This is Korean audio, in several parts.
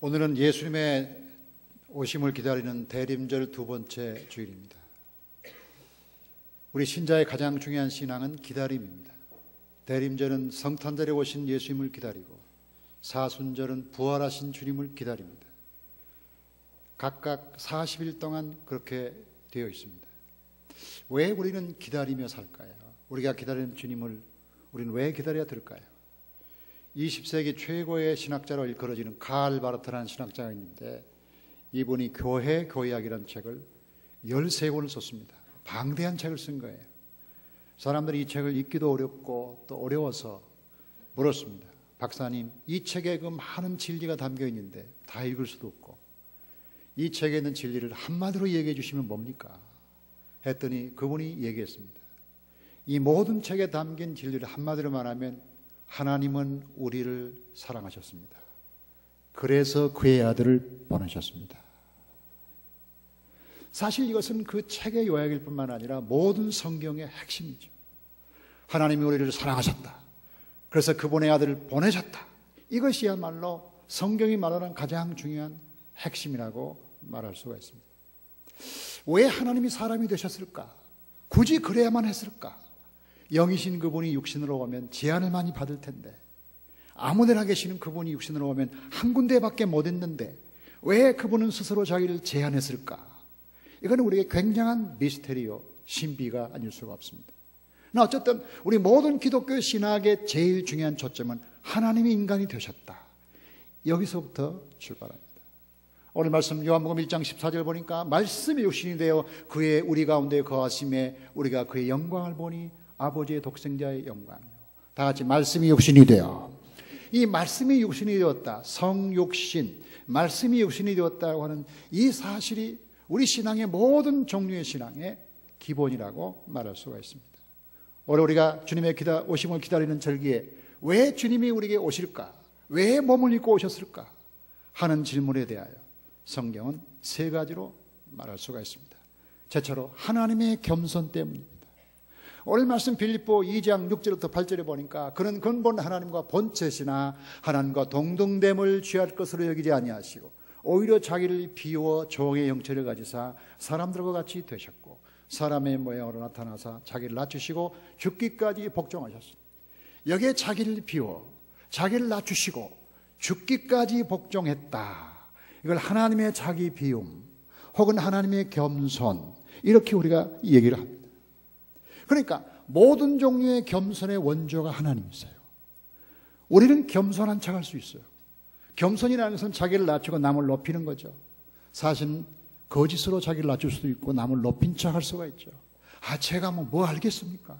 오늘은 예수님의 오심을 기다리는 대림절 두 번째 주일입니다. 우리 신자의 가장 중요한 신앙은 기다림입니다. 대림절은 성탄절에 오신 예수님을 기다리고, 사순절은 부활하신 주님을 기다립니다. 각각 40일 동안 그렇게 되어 있습니다. 왜 우리는 기다리며 살까요? 우리가 기다리는 주님을 우리는 왜 기다려야 될까요? 20세기 최고의 신학자로 일컬어지는 칼 바르트라는 신학자가 있는데, 이분이 교회학이라는 책을 13권을 썼습니다. 방대한 책을 쓴 거예요. 사람들이 이 책을 읽기도 어렵고 또 어려워서 물었습니다. 박사님, 이 책에 그 많은 진리가 담겨 있는데 다 읽을 수도 없고, 이 책에 있는 진리를 한마디로 얘기해 주시면 뭡니까? 했더니 그분이 얘기했습니다. 이 모든 책에 담긴 진리를 한마디로 말하면 하나님은 우리를 사랑하셨습니다. 그래서 그의 아들을 보내셨습니다. 사실 이것은 그 책의 요약일 뿐만 아니라 모든 성경의 핵심이죠. 하나님이 우리를 사랑하셨다. 그래서 그분의 아들을 보내셨다. 이것이야말로 성경이 말하는 가장 중요한 핵심이라고 말할 수가 있습니다. 왜 하나님이 사람이 되셨을까? 굳이 그래야만 했을까? 영이신 그분이 육신으로 오면 제한을 많이 받을 텐데, 아무데나 계시는 그분이 육신으로 오면 한 군데밖에 못 있는데 왜 그분은 스스로 자기를 제한했을까? 이건 우리에게 굉장한 미스테리요, 신비가 아닐 수가 없습니다. 어쨌든 우리 모든 기독교 신학의 제일 중요한 초점은 하나님이 인간이 되셨다. 여기서부터 출발합니다. 오늘 말씀 요한복음 1장 14절 보니까 말씀이 육신이 되어 그의 우리 가운데 거하심에 우리가 그의 영광을 보니 아버지의 독생자의 영광이요. 다 같이 말씀이 육신이 되어. 이 말씀이 육신이 되었다, 성육신, 말씀이 육신이 되었다고 하는 이 사실이 우리 신앙의 모든 종류의 신앙의 기본이라고 말할 수가 있습니다. 오늘 우리가 주님의 오심을 기다리는 절기에 왜 주님이 우리에게 오실까? 왜 몸을 입고 오셨을까? 하는 질문에 대하여 성경은 세 가지로 말할 수가 있습니다. 첫째로 하나님의 겸손 때문입니다. 오늘 말씀 빌립보 2장 6절부터 8절에 보니까 그는 근본 하나님과 본체시나 하나님과 동등됨을 취할 것으로 여기지 아니하시고 오히려 자기를 비워 종의 형체를 가지사 사람들과 같이 되셨고 사람의 모양으로 나타나사 자기를 낮추시고 죽기까지 복종하셨습니다. 여기에 자기를 비워 자기를 낮추시고 죽기까지 복종했다. 이걸 하나님의 자기 비움 혹은 하나님의 겸손, 이렇게 우리가 얘기를 합니다. 그러니까 모든 종류의 겸손의 원조가 하나님이세요. 우리는 겸손한 척할 수 있어요. 겸손이라는 것은 자기를 낮추고 남을 높이는 거죠. 사실은 거짓으로 자기를 낮출 수도 있고 남을 높인 척할 수가 있죠. 제가 뭐 알겠습니까?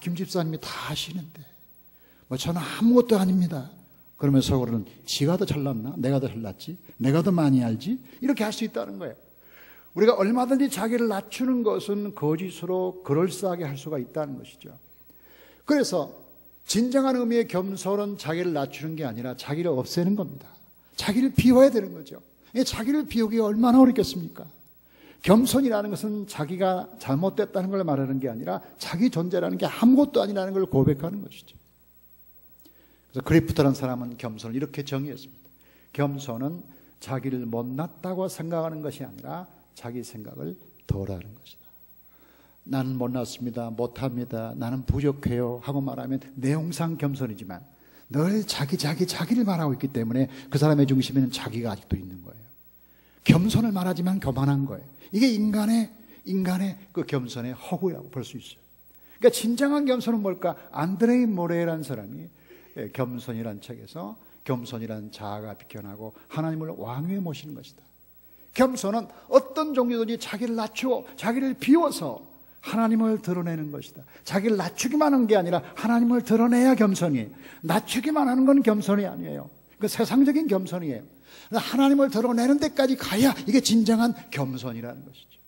김 집사님이 다 아시는데 저는 아무것도 아닙니다. 그러면서 속으로는 지가 더 잘났나? 내가 더 잘났지? 내가 더 많이 알지? 이렇게 할 수 있다는 거예요. 우리가 얼마든지 자기를 낮추는 것은 거짓으로 그럴싸하게 할 수가 있다는 것이죠. 그래서 진정한 의미의 겸손은 자기를 낮추는 게 아니라 자기를 없애는 겁니다. 자기를 비워야 되는 거죠. 자기를 비우기가 얼마나 어렵겠습니까? 겸손이라는 것은 자기가 잘못됐다는 걸 말하는 게 아니라 자기 존재라는 게 아무것도 아니라는 걸 고백하는 것이죠. 그래서 그리프트라는 사람은 겸손을 이렇게 정의했습니다. 겸손은 자기를 못났다고 생각하는 것이 아니라 자기 생각을 덜하는 것이다. 나는 못났습니다, 못합니다, 나는 부족해요 하고 말하면 내용상 겸손이지만 늘 자기를 말하고 있기 때문에 그 사람의 중심에는 자기가 아직도 있는 거예요. 겸손을 말하지만 교만한 거예요. 이게 인간의 그 겸손의 허구라고 볼 수 있어요. 그러니까 진정한 겸손은 뭘까? 안드레이 모레라는 사람이 겸손이라는 책에서 겸손이라는 자아가 비켜나고 하나님을 왕위에 모시는 것이다. 겸손은 어떤 종류든지 자기를 낮추고 자기를 비워서 하나님을 드러내는 것이다. 자기를 낮추기만 하는 게 아니라 하나님을 드러내야 겸손이에요. 낮추기만 하는 건 겸손이 아니에요. 그 세상적인 겸손이에요. 하나님을 드러내는 데까지 가야 이게 진정한 겸손이라는 것이죠.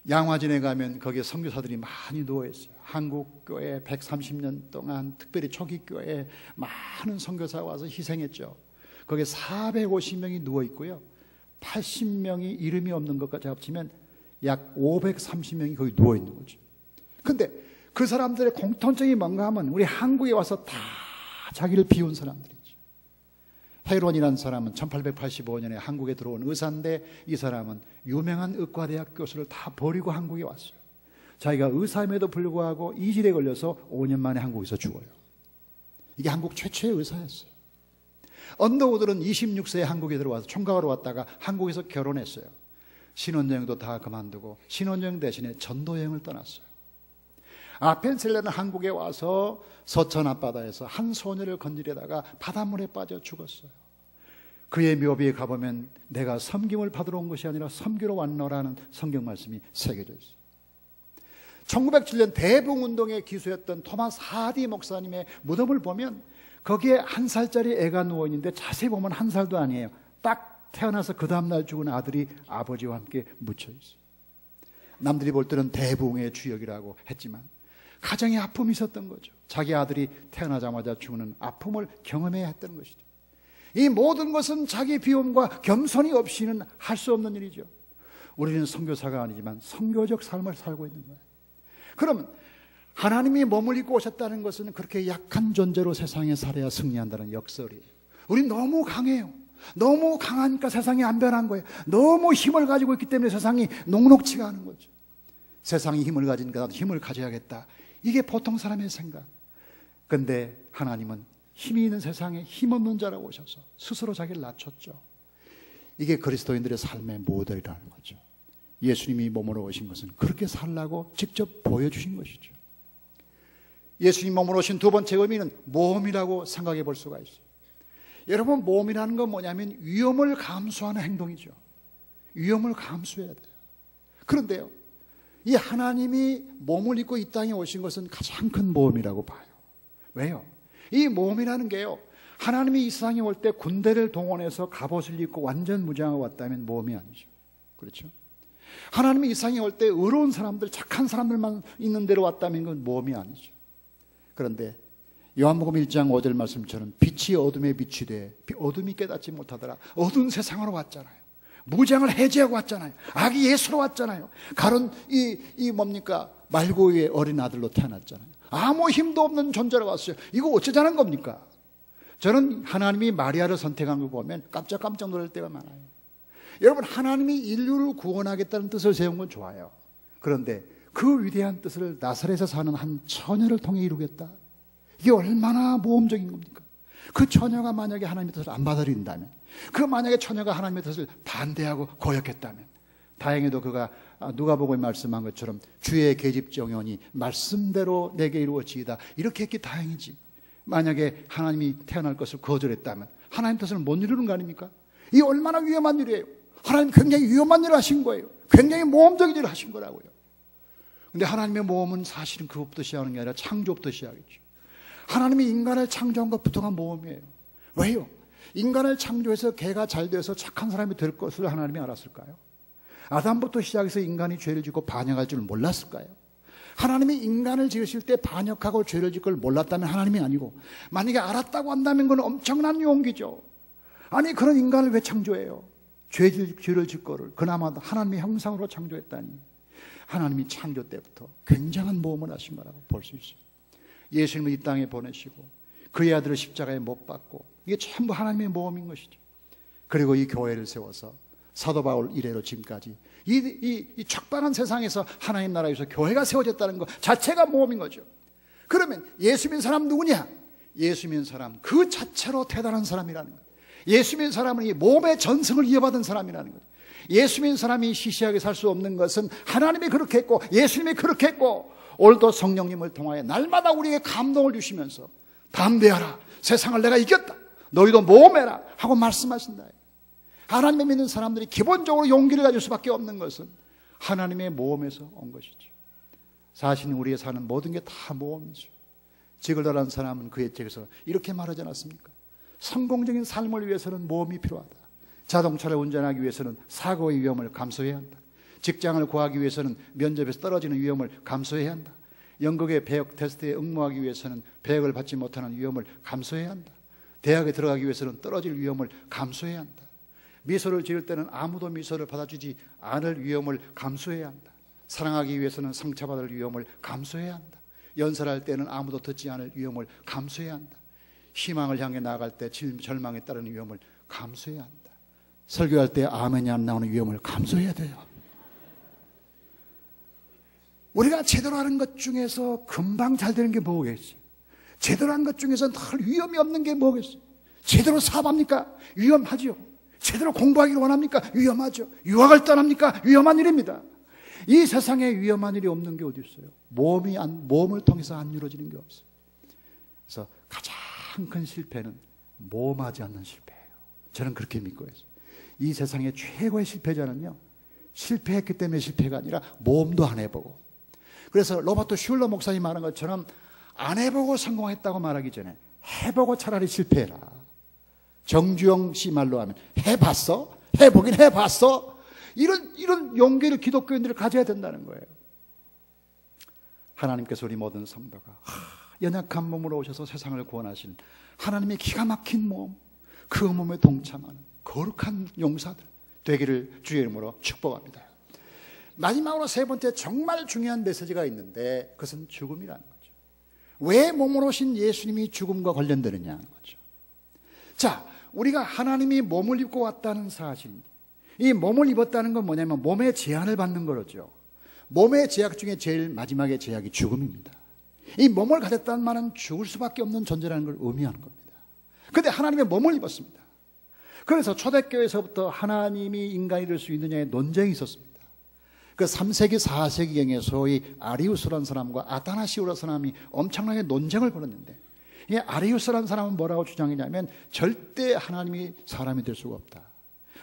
양화진에 가면 거기에 선교사들이 많이 누워있어요. 한국 교회 130년 동안 특별히 초기 교회에 많은 선교사가 와서 희생했죠. 거기에 450명이 누워있고요, 80명이 이름이 없는 것까지 합치면 약 530명이 거기 누워있는 거죠. 근데 그 사람들의 공통점이 뭔가 하면 우리 한국에 와서 다 자기를 비운 사람들이죠. 헤론이라는 사람은 1885년에 한국에 들어온 의사인데 이 사람은 유명한 의과대학 교수를 다 버리고 한국에 왔어요. 자기가 의사임에도 불구하고 이질에 걸려서 5년 만에 한국에서 죽어요. 이게 한국 최초의 의사였어요. 언더우드는 26세에 한국에 들어와서 총각으로 왔다가 한국에서 결혼했어요. 신혼여행도 다 그만두고 신혼여행 대신에 전도여행을 떠났어요. 아펜셀레는 한국에 와서 서천 앞바다에서 한 소녀를 건지려다가 바닷물에 빠져 죽었어요. 그의 묘비에 가보면 내가 섬김을 받으러 온 것이 아니라 섬기러 왔노라는 성경 말씀이 새겨져 있어요. 1907년 대붕운동에 기수였던 토마스 하디 목사님의 무덤을 보면 거기에 1살짜리 애가 누워있는데 자세히 보면 1살도 아니에요. 딱 태어나서 그 다음날 죽은 아들이 아버지와 함께 묻혀 있어요. 남들이 볼 때는 대붕의 주역이라고 했지만 가정에 아픔이 있었던 거죠. 자기 아들이 태어나자마자 죽는 아픔을 경험해야 했다는 것이죠. 이 모든 것은 자기 비움과 겸손이 없이는 할 수 없는 일이죠. 우리는 선교사가 아니지만 선교적 삶을 살고 있는 거예요. 그러면 하나님이 몸을 입고 오셨다는 것은 그렇게 약한 존재로 세상에 살아야 승리한다는 역설이에요. 우린 너무 강해요. 너무 강하니까 세상이 안 변한 거예요. 너무 힘을 가지고 있기 때문에 세상이 녹록치가 않은 거죠. 세상이 힘을 가지니까 나도 힘을 가져야겠다. 이게 보통 사람의 생각. 그런데 하나님은 힘이 있는 세상에 힘없는 자라고 오셔서 스스로 자기를 낮췄죠. 이게 그리스도인들의 삶의 모델이라는 거죠. 예수님이 몸으로 오신 것은 그렇게 살라고 직접 보여주신 것이죠. 예수님 몸으로 오신 두 번째 의미는 모험이라고 생각해 볼 수가 있어요. 여러분, 모험이라는 건 뭐냐면 위험을 감수하는 행동이죠. 위험을 감수해야 돼요. 그런데요, 이 하나님이 몸을 입고 이 땅에 오신 것은 가장 큰 모험이라고 봐요. 왜요? 이 모험이라는 게요, 하나님이 이 세상에 올 때 군대를 동원해서 갑옷을 입고 완전 무장하고 왔다면 모험이 아니죠. 그렇죠? 하나님이 이 세상에 올 때 의로운 사람들, 착한 사람들만 있는 데로 왔다면 그건 모험이 아니죠. 그런데 요한복음 1장 5절 말씀처럼 빛이 어둠에 빛이 돼 어둠이 깨닫지 못하더라. 어두운 세상으로 왔잖아요. 무장을 해제하고 왔잖아요. 아기 예수로 왔잖아요. 가론 이 뭡니까? 말고의 어린 아들로 태어났잖아요. 아무 힘도 없는 존재로 왔어요. 이거 어쩌자는 겁니까? 저는 하나님이 마리아를 선택한 걸 보면 깜짝 놀랄 때가 많아요. 여러분, 하나님이 인류를 구원하겠다는 뜻을 세운 건 좋아요. 그런데 그 위대한 뜻을 나사렛에서 사는 한 처녀를 통해 이루겠다. 이게 얼마나 모험적인 겁니까? 그 처녀가 만약에 하나님의 뜻을 안 받아들인다면, 그 만약에 처녀가 하나님의 뜻을 반대하고 거역했다면, 다행히도 그가 누가복음에 말씀한 것처럼 주의 계집종연이 말씀대로 내게 이루어지이다 이렇게 했기 다행이지, 만약에 하나님이 태어날 것을 거절했다면 하나님 뜻을 못 이루는 거 아닙니까? 이 얼마나 위험한 일이에요. 하나님 굉장히 위험한 일을 하신 거예요. 굉장히 모험적인 일을 하신 거라고요. 근데 하나님의 모험은 사실은 그것부터 시작하는 게 아니라 창조부터 시작이죠. 하나님이 인간을 창조한 것부터가 모험이에요. 왜요? 인간을 창조해서 개가 잘 돼서 착한 사람이 될 것을 하나님이 알았을까요? 아담부터 시작해서 인간이 죄를 짓고 반역할 줄 몰랐을까요? 하나님이 인간을 지으실 때 반역하고 죄를 짓 걸 몰랐다면 하나님이 아니고, 만약에 알았다고 한다면 그건 엄청난 용기죠. 아니, 그런 인간을 왜 창조해요? 죄를 짓 거를 그나마 하나님의 형상으로 창조했다니, 하나님이 창조 때부터 굉장한 모험을 하신 거라고 볼 수 있어요. 예수님을 이 땅에 보내시고 그의 아들을 십자가에 못 박고, 이게 전부 하나님의 모험인 것이죠. 그리고 이 교회를 세워서 사도 바울 이래로 지금까지 이 척박한 세상에서 하나님 나라에서 교회가 세워졌다는 것 자체가 모험인 거죠. 그러면 예수 믿는 사람 누구냐? 예수 믿는 사람 그 자체로 대단한 사람이라는 거예요. 예수 믿는 사람은 이 몸의 전승을 이어받은 사람이라는 거예요. 예수 믿는 사람이 시시하게 살 수 없는 것은 하나님이 그렇게 했고 예수님이 그렇게 했고, 오늘도 성령님을 통하여 날마다 우리에게 감동을 주시면서 담대하라, 세상을 내가 이겼다, 너희도 모험해라 하고 말씀하신다. 하나님을 믿는 사람들이 기본적으로 용기를 가질 수밖에 없는 것은 하나님의 모험에서 온 것이죠. 사실은 우리의 사는 모든 게 다 모험이죠. 지글더라는 사람은 그의 책에서 이렇게 말하지 않았습니까? 성공적인 삶을 위해서는 모험이 필요하다. 자동차를 운전하기 위해서는 사고의 위험을 감수해야 한다. 직장을 구하기 위해서는 면접에서 떨어지는 위험을 감수해야 한다. 연극의 배역 테스트에 응모하기 위해서는 배역을 받지 못하는 위험을 감수해야 한다. 대학에 들어가기 위해서는 떨어질 위험을 감수해야 한다. 미소를 지을 때는 아무도 미소를 받아주지 않을 위험을 감수해야 한다. 사랑하기 위해서는 상처받을 위험을 감수해야 한다. 연설할 때는 아무도 듣지 않을 위험을 감수해야 한다. 희망을 향해 나아갈 때 절망에 따르는 위험을 감수해야 한다. 설교할 때 아멘이 안 나오는 위험을 감수해야 돼요. 우리가 제대로 하는 것 중에서 금방 잘 되는 게 뭐겠어요? 제대로 하는 것 중에서 늘 위험이 없는 게 뭐겠어요? 제대로 사업합니까? 위험하죠. 제대로 공부하기를 원합니까? 위험하죠. 유학을 떠납니까? 위험한 일입니다. 이 세상에 위험한 일이 없는 게 어디 있어요? 모험을 통해서 안 이루어지는 게 없어요. 그래서 가장 큰 실패는 모험하지 않는 실패예요. 저는 그렇게 믿고 있어요. 이 세상의 최고의 실패자는요, 실패했기 때문에 실패가 아니라 모험도 안 해보고. 그래서 로버트 슐러 목사님 말한 것처럼 안 해보고 성공했다고 말하기 전에 해보고 차라리 실패해라. 정주영 씨 말로 하면 해봤어? 해보긴 해봤어? 이런 용기를 기독교인들이 가져야 된다는 거예요. 하나님께서 우리 모든 성도가 연약한 몸으로 오셔서 세상을 구원하신 하나님의 기가 막힌 몸, 그 몸에 동참하는 거룩한 용사들 되기를 주의 이름으로 축복합니다. 마지막으로 세 번째 정말 중요한 메시지가 있는데 그것은 죽음이라는 거죠. 왜 몸으로 오신 예수님이 죽음과 관련되느냐는 거죠. 자, 우리가 하나님이 몸을 입고 왔다는 사실입니다. 이 몸을 입었다는 건 뭐냐면 몸의 제한을 받는 거죠. 몸의 제약 중에 제일 마지막의 제약이 죽음입니다. 이 몸을 가졌다는 말은 죽을 수밖에 없는 존재라는 걸 의미하는 겁니다. 그런데 하나님의 몸을 입었습니다. 그래서 초대교회에서부터 하나님이 인간이 될 수 있느냐의 논쟁이 있었습니다. 그 3세기 4세기경에 소위 아리우스라는 사람과 아타나시오라는 사람이 엄청나게 논쟁을 벌였는데, 이 아리우스라는 사람은 뭐라고 주장했냐면 절대 하나님이 사람이 될 수가 없다.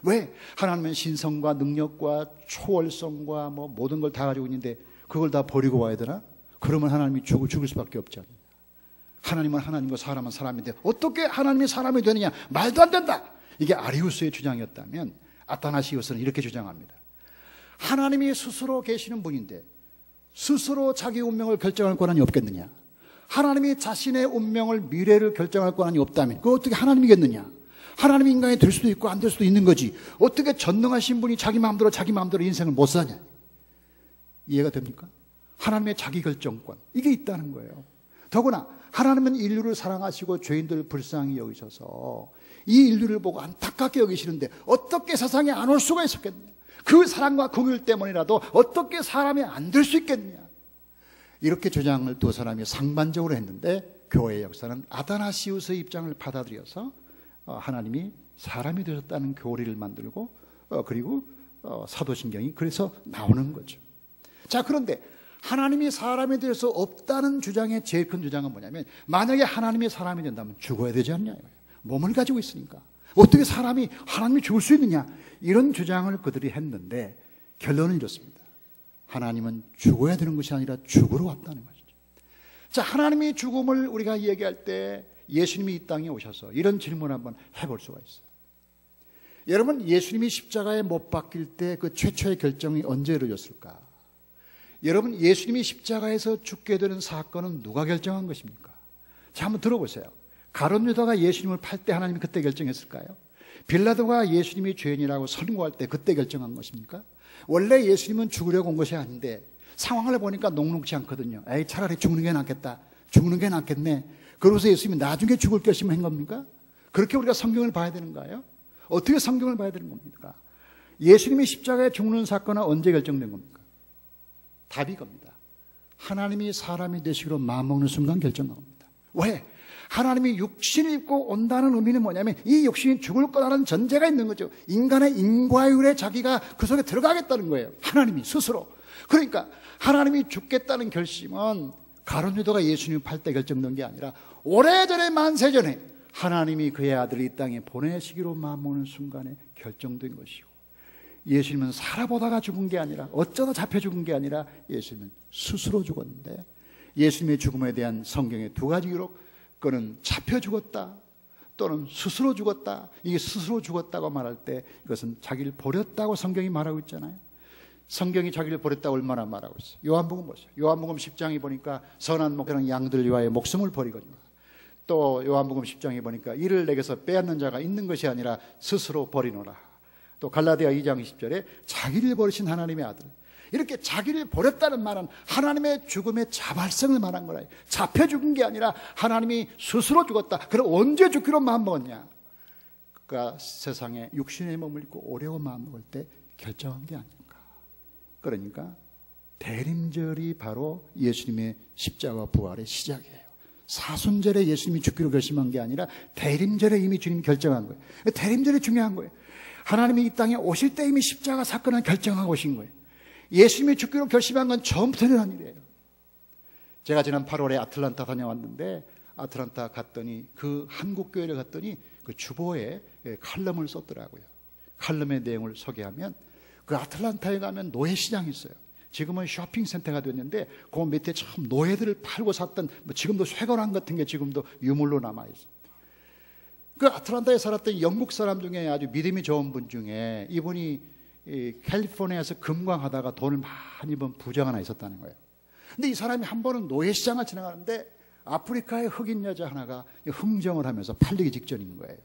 왜? 하나님은 신성과 능력과 초월성과 모든 걸 다 가지고 있는데 그걸 다 버리고 와야 되나? 그러면 하나님이 죽을 수밖에 없지 않느냐. 하나님은 하나님과 사람은 사람인데 어떻게 하나님이 사람이 되느냐? 말도 안 된다. 이게 아리우스의 주장이었다면 아타나시우스는 이렇게 주장합니다. 하나님이 스스로 계시는 분인데 스스로 자기 운명을 결정할 권한이 없겠느냐? 하나님이 자신의 운명을, 미래를 결정할 권한이 없다면 그거 어떻게 하나님이겠느냐? 하나님이 인간이 될 수도 있고 안 될 수도 있는 거지. 어떻게 전능하신 분이 자기 마음대로 인생을 못 사냐? 이해가 됩니까? 하나님의 자기 결정권, 이게 있다는 거예요. 더구나 하나님은 인류를 사랑하시고 죄인들을 불쌍히 여기셔서 이 인류를 보고 안타깝게 여기시는데 어떻게 세상에 안 올 수가 있었겠느냐? 그 사랑과 긍휼 때문이라도 어떻게 사람이 안 될 수 있겠느냐? 이렇게 주장을 두 사람이 상반적으로 했는데 교회의 역사는 아타나시우스의 입장을 받아들여서 하나님이 사람이 되셨다는 교리를 만들고 그리고 사도신경이 그래서 나오는 거죠. 자, 그런데 하나님이 사람이 될 수 없다는 주장의 제일 큰 주장은 뭐냐면 만약에 하나님이 사람이 된다면 죽어야 되지 않냐? 몸을 가지고 있으니까 어떻게 하나님이 죽을 수 있느냐? 이런 주장을 그들이 했는데 결론은 이렇습니다. 하나님은 죽어야 되는 것이 아니라 죽으러 왔다는 것이죠. 자, 하나님이 죽음을 우리가 얘기할 때 예수님이 이 땅에 오셔서 이런 질문을 한번 해볼 수가 있어요. 여러분, 예수님이 십자가에 못 박힐 때 그 최초의 결정이 언제 이루어졌을까? 여러분, 예수님이 십자가에서 죽게 되는 사건은 누가 결정한 것입니까? 자, 한번 들어보세요. 가룟 유다가 예수님을 팔 때 하나님이 그때 결정했을까요? 빌라도가 예수님이 죄인이라고 선고할 때 그때 결정한 것입니까? 원래 예수님은 죽으려고 온 것이 아닌데 상황을 보니까 녹록지 않거든요. 에이, 차라리 죽는 게 낫겠다. 죽는 게 낫겠네. 그러고서 예수님이 나중에 죽을 결심을 한 겁니까? 그렇게 우리가 성경을 봐야 되는 거예요? 어떻게 성경을 봐야 되는 겁니까? 예수님이 십자가에 죽는 사건은 언제 결정된 겁니까? 답이 겁니다. 하나님이 사람이 되시기로 마음먹는 순간 결정한 겁니다. 왜? 하나님이 육신을 입고 온다는 의미는 뭐냐면 이 육신이 죽을 거라는 전제가 있는 거죠. 인간의 인과율에 자기가 그 속에 들어가겠다는 거예요. 하나님이 스스로. 그러니까 하나님이 죽겠다는 결심은 가룟 유다가 예수님을 팔 때 결정된 게 아니라 오래전에 만세전에 하나님이 그의 아들을 이 땅에 보내시기로 마음먹는 순간에 결정된 것이고, 예수님은 살아보다가 죽은 게 아니라 어쩌다 잡혀 죽은 게 아니라 예수님은 스스로 죽었는데, 예수님의 죽음에 대한 성경의 두 가지 기록, 그는 잡혀 죽었다 또는 스스로 죽었다. 이게 스스로 죽었다고 말할 때 이것은 자기를 버렸다고 성경이 말하고 있잖아요. 성경이 자기를 버렸다고 얼마나 말하고 있어요. 요한복음 보세요. 요한복음 10장에 보니까 선한 목자는 양들 위하여 목숨을 버리거니와, 또 요한복음 10장에 보니까 이를 내게서 빼앗는 자가 있는 것이 아니라 스스로 버리노라. 또 갈라디아 2장 20절에 자기를 버리신 하나님의 아들, 이렇게 자기를 버렸다는 말은 하나님의 죽음의 자발성을 말한 거라. 잡혀 죽은 게 아니라 하나님이 스스로 죽었다. 그럼 언제 죽기로 마음먹었냐? 그가 세상에 육신의 몸을 입고 오려고 마음먹을 때 결정한 게 아닌가. 그러니까 대림절이 바로 예수님의 십자가 부활의 시작이에요. 사순절에 예수님이 죽기로 결심한 게 아니라 대림절에 이미 주님이 결정한 거예요. 대림절이 중요한 거예요. 하나님이 이 땅에 오실 때 이미 십자가 사건을 결정하고 오신 거예요. 예수님이 죽기로 결심한 건 처음부터 일어난 일이에요. 제가 지난 8월에 아틀란타 다녀왔는데, 아틀란타 갔더니 그 한국 교회를 갔더니 그 주보에 칼럼을 썼더라고요. 칼럼의 내용을 소개하면 그 아틀란타에 가면 노예시장이 있어요. 지금은 쇼핑센터가 됐는데 그 밑에 참 노예들을 팔고 샀던, 지금도 쇠고랑 같은 게 지금도 유물로 남아있어요. 그 아틀란타에 살았던 영국 사람 중에 아주 믿음이 좋은 분 중에 이분이 캘리포니아에서 금광하다가 돈을 많이 번 부자가 하나 있었다는 거예요. 근데 이 사람이 한 번은 노예시장을 지나가는데 아프리카의 흑인 여자 하나가 흥정을 하면서 팔리기 직전인 거예요.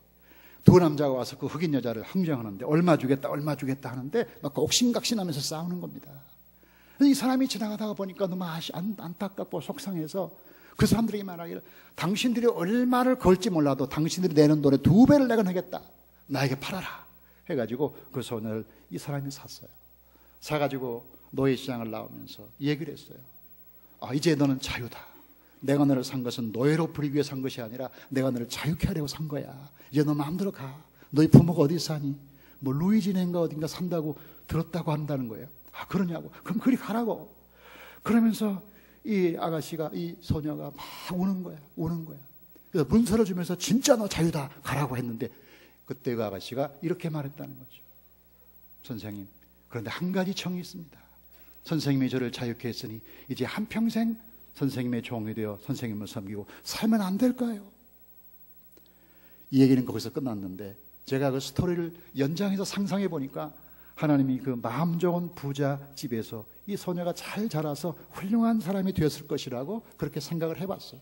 두 남자가 와서 그 흑인 여자를 흥정하는데 얼마 주겠다 하는데 막 옥신각신하면서 싸우는 겁니다. 이 사람이 지나가다가 보니까 너무 안타깝고 속상해서 그 사람들이 말하기를, 당신들이 얼마를 걸지 몰라도 당신들이 내는 돈의 2배를 내가 내겠다, 나에게 팔아라 해가지고 그 소녀를 이 사람이 샀어요. 사가지고 노예시장을 나오면서 얘기를 했어요. 이제 너는 자유다. 내가 너를 산 것은 노예로 부리기 위해 산 것이 아니라 내가 너를 자유케 하려고 산 거야. 이제 너 마음대로 가. 너희 부모가 어디 사니? 뭐 루이지네인가 어딘가 산다고 들었다고 한다는 거예요. 그러냐고. 그럼 그리 가라고. 그러면서 이 아가씨가, 이 소녀가 막 우는 거야. 그래서 문서를 주면서 진짜 너 자유다, 가라고 했는데 그때 그 아가씨가 이렇게 말했다는 거죠. 선생님, 그런데 한 가지 청이 있습니다. 선생님이 저를 자유케 했으니 이제 한평생 선생님의 종이 되어 선생님을 섬기고 살면 안 될까요? 이 얘기는 거기서 끝났는데, 제가 그 스토리를 연장해서 상상해 보니까 하나님이 그 마음 좋은 부자 집에서 이 소녀가 잘 자라서 훌륭한 사람이 되었을 것이라고 그렇게 생각을 해봤어요.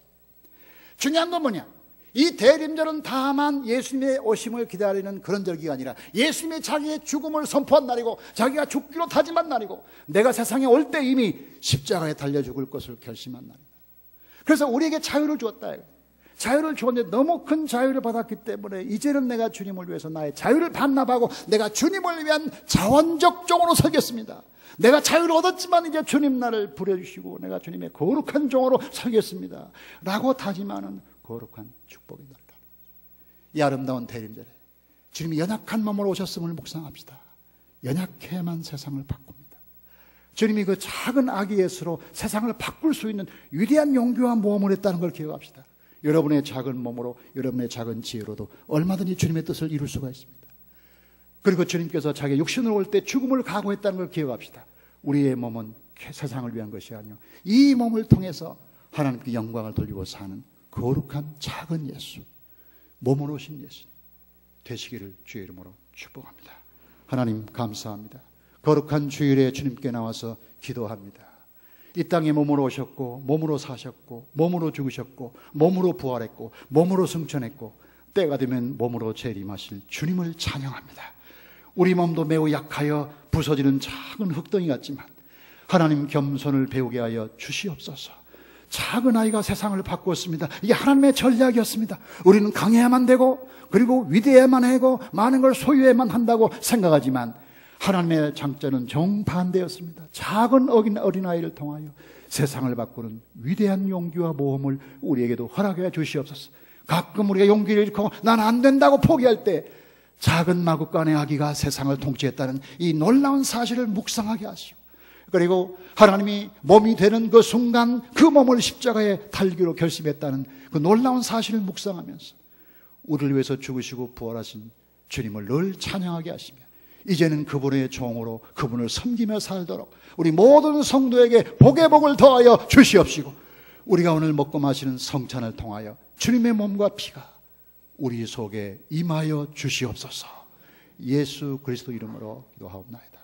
중요한 건 뭐냐? 이 대림절은 다만 예수님의 오심을 기다리는 그런 절기가 아니라 예수님이 자기의 죽음을 선포한 날이고, 자기가 죽기로 다짐한 날이고, 내가 세상에 올 때 이미 십자가에 달려 죽을 것을 결심한 날이다. 그래서 우리에게 자유를 주었다. 자유를 주었는데 너무 큰 자유를 받았기 때문에 이제는 내가 주님을 위해서 나의 자유를 반납하고 내가 주님을 위한 자원적 종으로 서겠습니다. 내가 자유를 얻었지만 이제 주님 나를 부려주시고 내가 주님의 거룩한 종으로 서겠습니다 라고 다짐하는 거룩한 축복이 날다. 이 아름다운 대림절에 주님이 연약한 몸으로 오셨음을 묵상합시다. 연약해야만 세상을 바꿉니다. 주님이 그 작은 아기 예수로 세상을 바꿀 수 있는 위대한 용기와 모험을 했다는 걸 기억합시다. 여러분의 작은 몸으로, 여러분의 작은 지혜로도 얼마든지 주님의 뜻을 이룰 수가 있습니다. 그리고 주님께서 자기 육신으로 올 때 죽음을 각오했다는 걸 기억합시다. 우리의 몸은 세상을 위한 것이 아니요 이 몸을 통해서 하나님께 영광을 돌리고 사는 거룩한 작은 예수, 몸으로 오신 예수님 되시기를 주의 이름으로 축복합니다. 하나님 감사합니다. 거룩한 주일에 주님께 나와서 기도합니다. 이 땅에 몸으로 오셨고 몸으로 사셨고 몸으로 죽으셨고 몸으로 부활했고 몸으로 승천했고 때가 되면 몸으로 재림하실 주님을 찬양합니다. 우리 몸도 매우 약하여 부서지는 작은 흙덩이 같지만 하나님 겸손을 배우게 하여 주시옵소서. 작은 아이가 세상을 바꾸었습니다. 이게 하나님의 전략이었습니다. 우리는 강해야만 되고 그리고 위대해야만 하고 많은 걸 소유해야만 한다고 생각하지만 하나님의 장자는 정반대였습니다. 작은 어린아이를 통하여 세상을 바꾸는 위대한 용기와 모험을 우리에게도 허락해 주시옵소서. 가끔 우리가 용기를 잃고 난 안 된다고 포기할 때 작은 마구간의 아기가 세상을 통치했다는 이 놀라운 사실을 묵상하게 하시오. 그리고 하나님이 몸이 되는 그 순간 그 몸을 십자가에 달기로 결심했다는 그 놀라운 사실을 묵상하면서 우리를 위해서 죽으시고 부활하신 주님을 늘 찬양하게 하시며 이제는 그분의 종으로 그분을 섬기며 살도록 우리 모든 성도에게 복의 복을 더하여 주시옵시고 우리가 오늘 먹고 마시는 성찬을 통하여 주님의 몸과 피가 우리 속에 임하여 주시옵소서. 예수 그리스도 이름으로 기도하옵나이다.